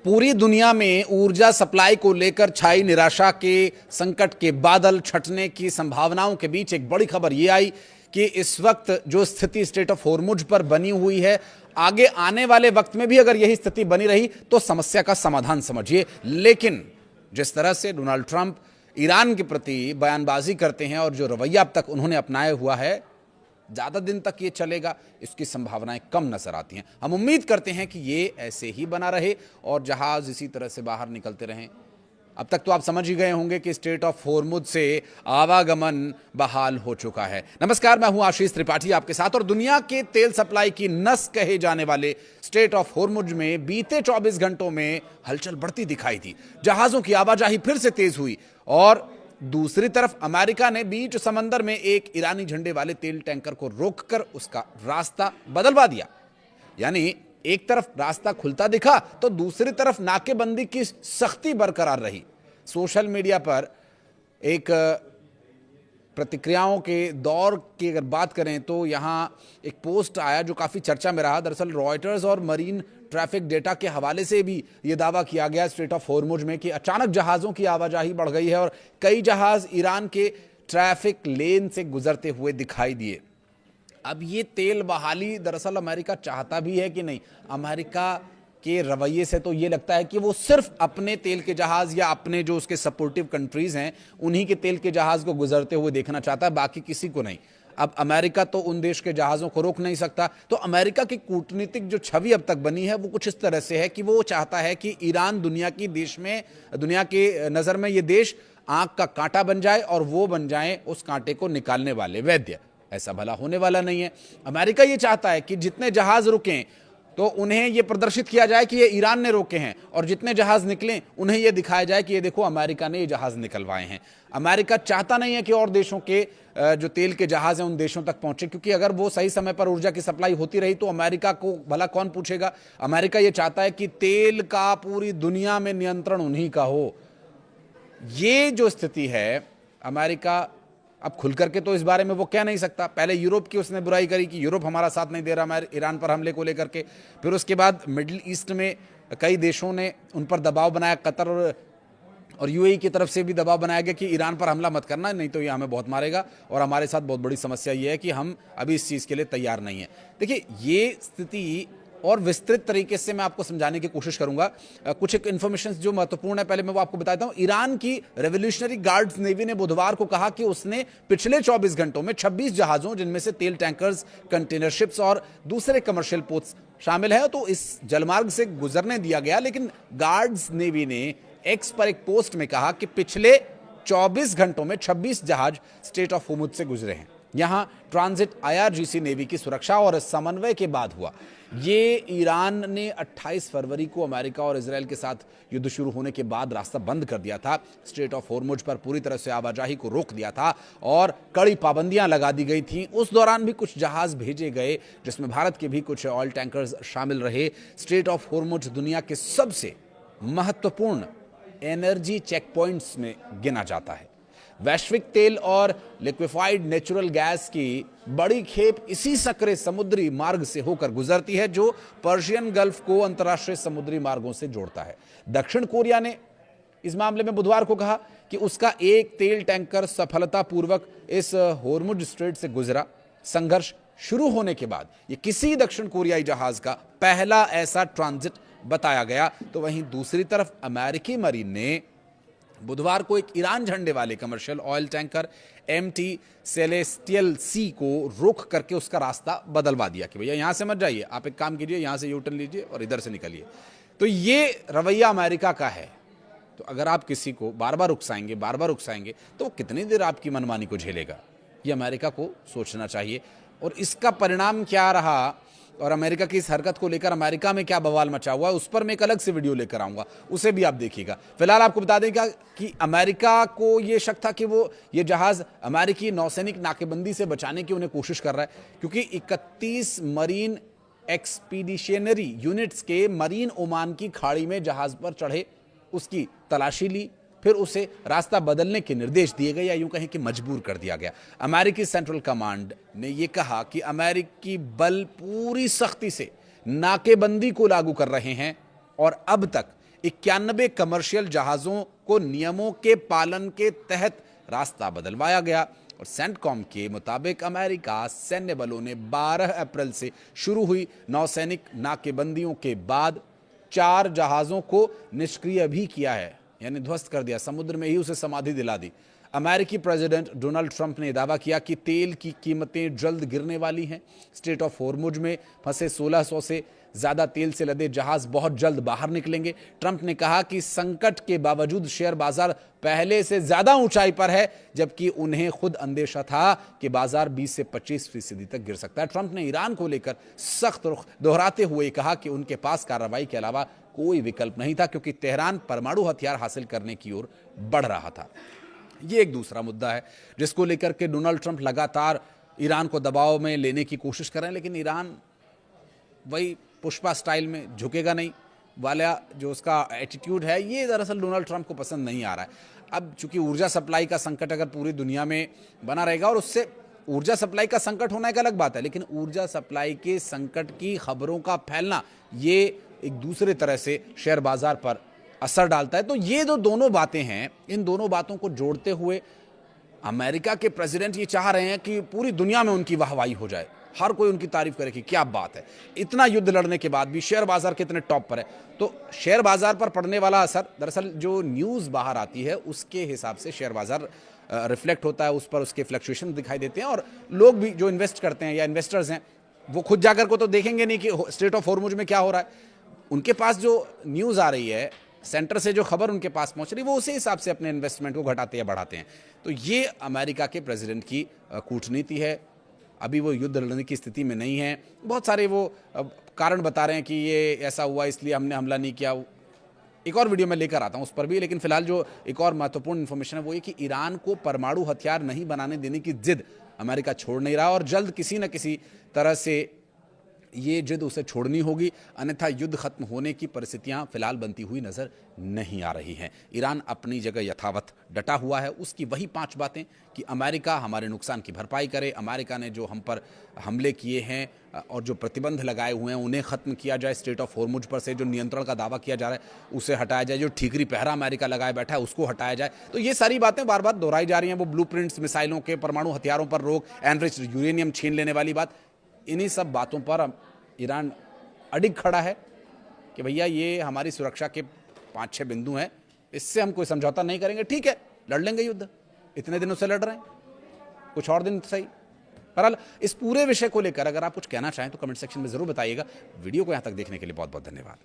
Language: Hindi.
पूरी दुनिया में ऊर्जा सप्लाई को लेकर छाई निराशा के संकट के बादल छटने की संभावनाओं के बीच एक बड़ी खबर यह आई कि इस वक्त जो स्थिति स्ट्रेट ऑफ हॉर्मुज पर बनी हुई है, आगे आने वाले वक्त में भी अगर यही स्थिति बनी रही तो समस्या का समाधान समझिए। लेकिन जिस तरह से डोनाल्ड ट्रंप ईरान के प्रति बयानबाजी करते हैं और जो रवैया अब तक उन्होंने अपनाया हुआ है, ज़्यादा दिन तक ये चलेगा इसकी संभावनाएं कम नजर आती हैं। हम उम्मीद करते हैं कि ये ऐसे ही बना रहे और जहाज इसी तरह से बाहर निकलते रहें। अब तक तो आप समझ ही गए होंगे कि स्ट्रेट ऑफ हॉर्मुज से आवागमन बहाल हो चुका है। नमस्कार, मैं हूं आशीष त्रिपाठी आपके साथ। और दुनिया के तेल सप्लाई की नस कहे जाने वाले स्ट्रेट ऑफ हॉर्मुज में बीते 24 घंटों में हलचल बढ़ती दिखाई दी। जहाजों की आवाजाही फिर से तेज हुई और दूसरी तरफ अमेरिका ने बीच समंदर में एक ईरानी झंडे वाले तेल टैंकर को रोककर उसका रास्ता बदलवा दिया। यानी एक तरफ रास्ता खुलता दिखा तो दूसरी तरफ नाकेबंदी की सख्ती बरकरार रही। सोशल मीडिया पर एक प्रतिक्रियाओं के दौर की अगर बात करें तो यहां एक पोस्ट आया जो काफी चर्चा में रहा। दरअसल रॉयटर्स और मरीन ट्रैफिक डेटा के हवाले से भी यह दावा किया गया स्ट्रेट ऑफ हॉर्मुज में कि अचानक जहाजों की आवाजाही बढ़ गई है और कई जहाज ईरान के ट्रैफिक लेन से गुजरते हुए दिखाई दिए। अब ये तेल बहाली दरअसल अमेरिका चाहता भी है कि नहीं? अमेरिका के रवैये से तो ये लगता है कि वो सिर्फ अपने तेल के जहाज या अपने जो उसके सपोर्टिव कंट्रीज हैं उन्हीं के तेल के जहाज को गुजरते हुए देखना चाहता है, बाकी किसी को नहीं। अब अमेरिका तो उन देश के जहाज़ों को रोक नहीं सकता। तो अमेरिका की कूटनीतिक जो छवि अब तक बनी है वो कुछ इस तरह से है कि वो चाहता है कि ईरान दुनिया के नज़र में ये देश आंख का कांटा बन जाए और वो बन जाए उस कांटे को निकालने वाले वैद्य। ऐसा भला होने वाला नहीं है। अमेरिका ये चाहता है कि जितने जहाज रुकें तो उन्हें यह प्रदर्शित किया जाए कि ये ईरान ने रोके हैं, और जितने जहाज निकलें उन्हें यह दिखाया जाए कि ये देखो अमेरिका ने ये जहाज निकलवाए हैं। अमेरिका चाहता नहीं है कि और देशों के जो तेल के जहाज हैं उन देशों तक पहुंचे, क्योंकि अगर वो सही समय पर ऊर्जा की सप्लाई होती रही तो अमेरिका को भला कौन पूछेगा। अमेरिका ये चाहता है कि तेल का पूरी दुनिया में नियंत्रण उन्हीं का हो। ये जो स्थिति है, अमेरिका अब खुल करके तो इस बारे में वो कह नहीं सकता। पहले यूरोप की उसने बुराई करी कि यूरोप हमारा साथ नहीं दे रहा हमारे ईरान पर हमले को लेकर के। फिर उसके बाद मिडिल ईस्ट में कई देशों ने उन पर दबाव बनाया। कतर और यूएई की तरफ से भी दबाव बनाया गया कि ईरान पर हमला मत करना, नहीं तो ये हमें बहुत मारेगा। और हमारे साथ बहुत बड़ी समस्या ये है कि हम अभी इस चीज़ के लिए तैयार नहीं है। देखिए, ये स्थिति और विस्तृत तरीके से मैं आपको समझाने की कोशिश करूंगा। कुछ एक इन्फॉर्मेशन जो महत्वपूर्ण है पहले मैं वो आपको बताता हूं। ईरान की रेवोल्यूशनरी गार्ड्स नेवी ने बुधवार को कहा कि उसने पिछले 24 घंटों में 26 जहाजों, जिनमें से तेल टैंकर्स, कंटेनर शिप्स और दूसरे कमर्शियल पोर्ट्स शामिल है, तो इस जलमार्ग से गुजरने दिया गया। लेकिन गार्ड्स नेवी ने एक्स पर एक पोस्ट में कहा कि पिछले 24 घंटों में 26 जहाज स्ट्रेट ऑफ हॉर्मुज से गुजरे हैं। यहां ट्रांजिट आईआरजीसी नेवी की सुरक्षा और समन्वय के बाद हुआ। ये ईरान ने 28 फरवरी को अमेरिका और इजराइल के साथ युद्ध शुरू होने के बाद रास्ता बंद कर दिया था। स्ट्रेट ऑफ हॉर्मुज पर पूरी तरह से आवाजाही को रोक दिया था और कड़ी पाबंदियां लगा दी गई थीं। उस दौरान भी कुछ जहाज भेजे गए, जिसमें भारत के भी कुछ ऑयल टैंकर्स शामिल रहे। स्ट्रेट ऑफ हॉर्मुज दुनिया के सबसे महत्वपूर्ण एनर्जी चेक पॉइंट्स में गिना जाता है। वैश्विक तेल और लिक्विफाइड नेचुरल गैस की बड़ी खेप इसी सकरे समुद्री मार्ग से होकर गुजरती है, जो पर्शियन गल्फ को अंतर्राष्ट्रीय समुद्री मार्गों से जोड़ता है। दक्षिण कोरिया ने इस मामले में बुधवार को कहा कि उसका एक तेल टैंकर सफलतापूर्वक इस हॉर्मुज स्ट्रेट से गुजरा। संघर्ष शुरू होने के बाद ये किसी दक्षिण कोरियाई जहाज का पहला ऐसा ट्रांजिट बताया गया। तो वहीं दूसरी तरफ अमेरिकी मरीन ने बुधवार को एक ईरान झंडे वाले commercial oil tanker MT celestial sea को रोक करके उसका रास्ता बदलवा दिया कि भैया यहां से मत जाइए, आप एक काम कीजिए, यहां से यूटर्न लीजिए और इधर से निकलिए। तो ये रवैया अमेरिका का है। तो अगर आप किसी को बार बार उकसाएंगे तो वो कितनी देर आपकी मनमानी को झेलेगा? ये अमेरिका को सोचना चाहिए। और इसका परिणाम क्या रहा और अमेरिका की इस हरकत को लेकर अमेरिका में क्या बवाल मचा हुआ है, उस पर मैं एक अलग से वीडियो लेकर आऊंगा, उसे भी आप देखिएगा। फिलहाल आपको बता दें कि अमेरिका को यह शक था कि वो ये जहाज अमेरिकी नौसैनिक नाकेबंदी से बचाने की उन्हें कोशिश कर रहा है, क्योंकि 31 मरीन एक्सपीडिशनरी यूनिट्स के मरीन ओमान की खाड़ी में जहाज पर चढ़े, उसकी तलाशी ली, फिर उसे रास्ता बदलने के निर्देश दिए गए, या यूं कहें कि मजबूर कर दिया गया। अमेरिकी सेंट्रल कमांड ने यह कहा कि अमेरिकी बल पूरी सख्ती से नाकेबंदी को लागू कर रहे हैं और अब तक 91 कमर्शियल जहाजों को नियमों के पालन के तहत रास्ता बदलवाया गया। और सेंटकॉम के मुताबिक अमेरिका सैन्य बलों ने 12 अप्रैल से शुरू हुई नौसैनिक नाकेबंदियों के बाद 4 जहाजों को निष्क्रिय भी किया है, यानी ध्वस्त कर दिया, समुद्र में ही उसे समाधि दिला दी। अमेरिकी प्रेसिडेंट डोनाल्ड ट्रंप ने दावा किया कि तेल की कीमतें जल्द गिरने वाली हैं। स्ट्रेट ऑफ हॉर्मुज में फंसे 1600 से ज्यादा तेल से लदे जहाज बहुत जल्द बाहर निकलेंगे। ट्रंप ने कहा कि संकट के बावजूद शेयर बाजार पहले से ज्यादा ऊंचाई पर है, जबकि उन्हें खुद अंदेशा था कि बाजार 20 से 25% तक गिर सकता है। ट्रंप ने ईरान को लेकर सख्त रुख दोहराते हुए कहा कि उनके पास कार्रवाई के अलावा कोई विकल्प नहीं था, क्योंकि तेहरान परमाणु हथियार हासिल करने की ओर बढ़ रहा था। ये एक दूसरा मुद्दा है जिसको लेकर के डोनाल्ड ट्रंप लगातार ईरान को दबाव में लेने की कोशिश कर रहे हैं, लेकिन ईरान वही पुष्पा स्टाइल में झुकेगा नहीं वाला जो उसका एटीट्यूड है, ये दरअसल डोनाल्ड ट्रंप को पसंद नहीं आ रहा है। अब चूंकि ऊर्जा सप्लाई का संकट अगर पूरी दुनिया में बना रहेगा, और उससे ऊर्जा सप्लाई का संकट होना एक अलग बात है, लेकिन ऊर्जा सप्लाई के संकट की खबरों का फैलना ये एक दूसरे तरह से शेयर बाजार पर असर डालता है। तो ये जो दोनों बातें हैं, इन दोनों बातों को जोड़ते हुए अमेरिका के प्रेसिडेंट ये चाह रहे हैं कि पूरी दुनिया में उनकी वाहवाही हो जाए, हर कोई उनकी तारीफ करे कि क्या बात है, इतना युद्ध लड़ने के बाद भी शेयर बाजार कितने टॉप पर है। तो शेयर बाजार पर पड़ने वाला असर, दरअसल जो न्यूज़ बाहर आती है उसके हिसाब से शेयर बाजार रिफ्लेक्ट होता है, उस पर उसके फ्लक्चुएशन दिखाई देते हैं। और लोग भी जो इन्वेस्ट करते हैं या इन्वेस्टर्स हैं, वो खुद जाकर को तो देखेंगे नहीं कि स्ट्रेट ऑफ हॉर्मुज में क्या हो रहा है। उनके पास जो न्यूज़ आ रही है, सेंटर से जो खबर उनके पास पहुंच रही है, वो उसी हिसाब से अपने इन्वेस्टमेंट को घटाते या बढ़ाते हैं। तो ये अमेरिका के प्रेसिडेंट की कूटनीति है। अभी वो युद्ध लड़ने की स्थिति में नहीं है। बहुत सारे वो कारण बता रहे हैं कि ये ऐसा हुआ इसलिए हमने हमला नहीं किया। एक और वीडियो में लेकर आता हूं उस पर भी, लेकिन फिलहाल जो एक और महत्वपूर्ण इंफॉर्मेशन है वो ये कि ईरान को परमाणु हथियार नहीं बनाने देने की जिद अमेरिका छोड़ नहीं रहा, और जल्द किसी न किसी तरह से ये जिद उसे छोड़नी होगी, अन्यथा युद्ध खत्म होने की परिस्थितियां फिलहाल बनती हुई नजर नहीं आ रही हैं। ईरान अपनी जगह यथावत डटा हुआ है। उसकी वही 5 बातें कि अमेरिका हमारे नुकसान की भरपाई करे, अमेरिका ने जो हम पर हमले किए हैं और जो प्रतिबंध लगाए हुए हैं उन्हें खत्म किया जाए, स्ट्रेट ऑफ हॉर्मुज पर से जो नियंत्रण का दावा किया जा रहा है उसे हटाया जाए, जो ठीकरी पहरा अमेरिका लगाए बैठा है उसको हटाया जाए। तो ये सारी बातें बार बार दोहराई जा रही हैं। वो ब्लूप्रिंट्स, मिसाइलों के, परमाणु हथियारों पर रोक, एनरिच्ड यूरेनियम छीन लेने वाली बात, इन्हीं सब बातों पर ईरान अडिग खड़ा है कि भैया ये हमारी सुरक्षा के 5-6 बिंदु हैं, इससे हम कोई समझौता नहीं करेंगे। ठीक है, लड़ लेंगे युद्ध, इतने दिनों से लड़ रहे हैं, कुछ और दिन सही। बहरहाल इस पूरे विषय को लेकर अगर आप कुछ कहना चाहें तो कमेंट सेक्शन में जरूर बताइएगा। वीडियो को यहां तक देखने के लिए बहुत बहुत धन्यवाद।